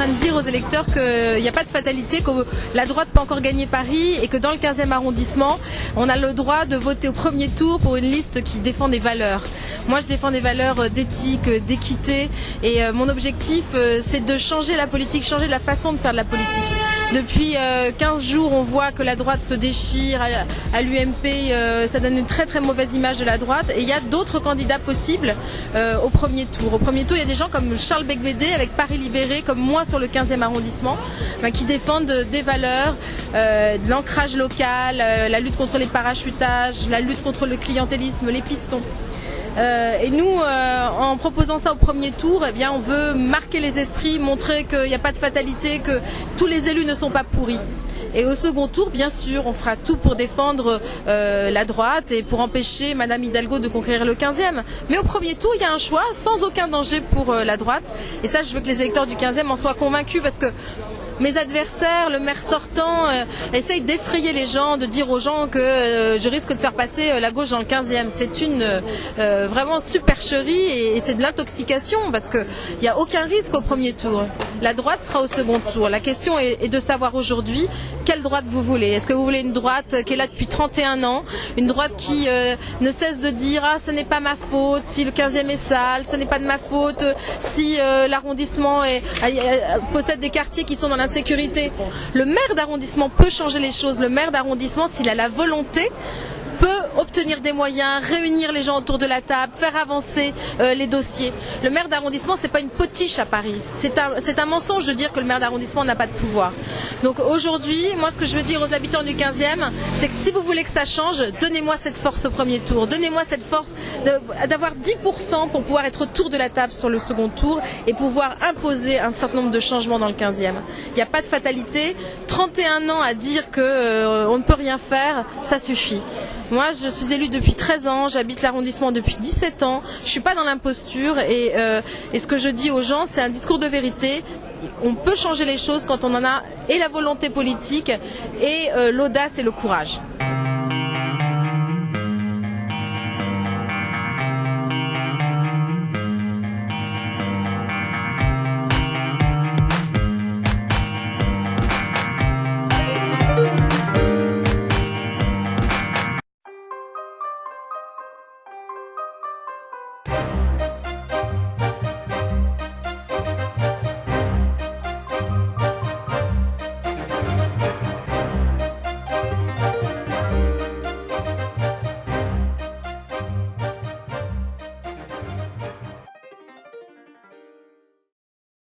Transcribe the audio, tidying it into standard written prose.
train de dire aux électeurs qu'il n'y a pas de fatalité, que la droite peut encore gagner Paris et que dans le 15e arrondissement, on a le droit de voter au premier tour pour une liste qui défend des valeurs. Moi, je défends des valeurs d'éthique, d'équité et mon objectif, c'est de changer la politique, changer la façon de faire de la politique. Depuis 15 jours, on voit que la droite se déchire, à l'UMP, ça donne une très très mauvaise image de la droite et il y a d'autres candidats possibles au premier tour. Au premier tour, il y a des gens comme Charles Becbédé avec Paris Libéré, comme moi sur le 15e arrondissement, qui défendent des valeurs, de l'ancrage local, la lutte contre les parachutages, la lutte contre le clientélisme, les pistons. Et nous, en proposant ça au premier tour, eh bien, on veut marquer les esprits, montrer qu'il n'y a pas de fatalité, que tous les élus ne sont pas pourris. Et au second tour, bien sûr, on fera tout pour défendre la droite et pour empêcher Madame Hidalgo de conquérir le 15e. Mais au premier tour, il y a un choix sans aucun danger pour la droite. Et ça, je veux que les électeurs du 15e en soient convaincus parce que mes adversaires, le maire sortant, essayent d'effrayer les gens, de dire aux gens que je risque de faire passer la gauche dans le 15e. C'est une vraiment supercherie et c'est de l'intoxication parce qu'il n'y a aucun risque au premier tour. La droite sera au second tour. La question est de savoir aujourd'hui quelle droite vous voulez. Est-ce que vous voulez une droite qui est là depuis 31 ans, une droite qui ne cesse de dire « Ah, ce n'est pas ma faute si le 15e est sale, ce n'est pas de ma faute si l'arrondissement possède des quartiers qui sont dans l'insécurité ». Le maire d'arrondissement peut changer les choses. Le maire d'arrondissement, s'il a la volonté, peut obtenir des moyens, réunir les gens autour de la table, faire avancer les dossiers. Le maire d'arrondissement, c'est pas une potiche à Paris. C'est un mensonge de dire que le maire d'arrondissement n'a pas de pouvoir. Donc aujourd'hui, moi ce que je veux dire aux habitants du 15e, c'est que si vous voulez que ça change, donnez-moi cette force au premier tour. Donnez-moi cette force d'avoir 10% pour pouvoir être autour de la table sur le second tour et pouvoir imposer un certain nombre de changements dans le 15e. Il n'y a pas de fatalité. 31 ans à dire qu'on ne peut rien faire, ça suffit. Moi, je suis élue depuis 13 ans, j'habite l'arrondissement depuis 17 ans, je ne suis pas dans l'imposture et ce que je dis aux gens, c'est un discours de vérité. On peut changer les choses quand on en a et la volonté politique et l'audace et le courage.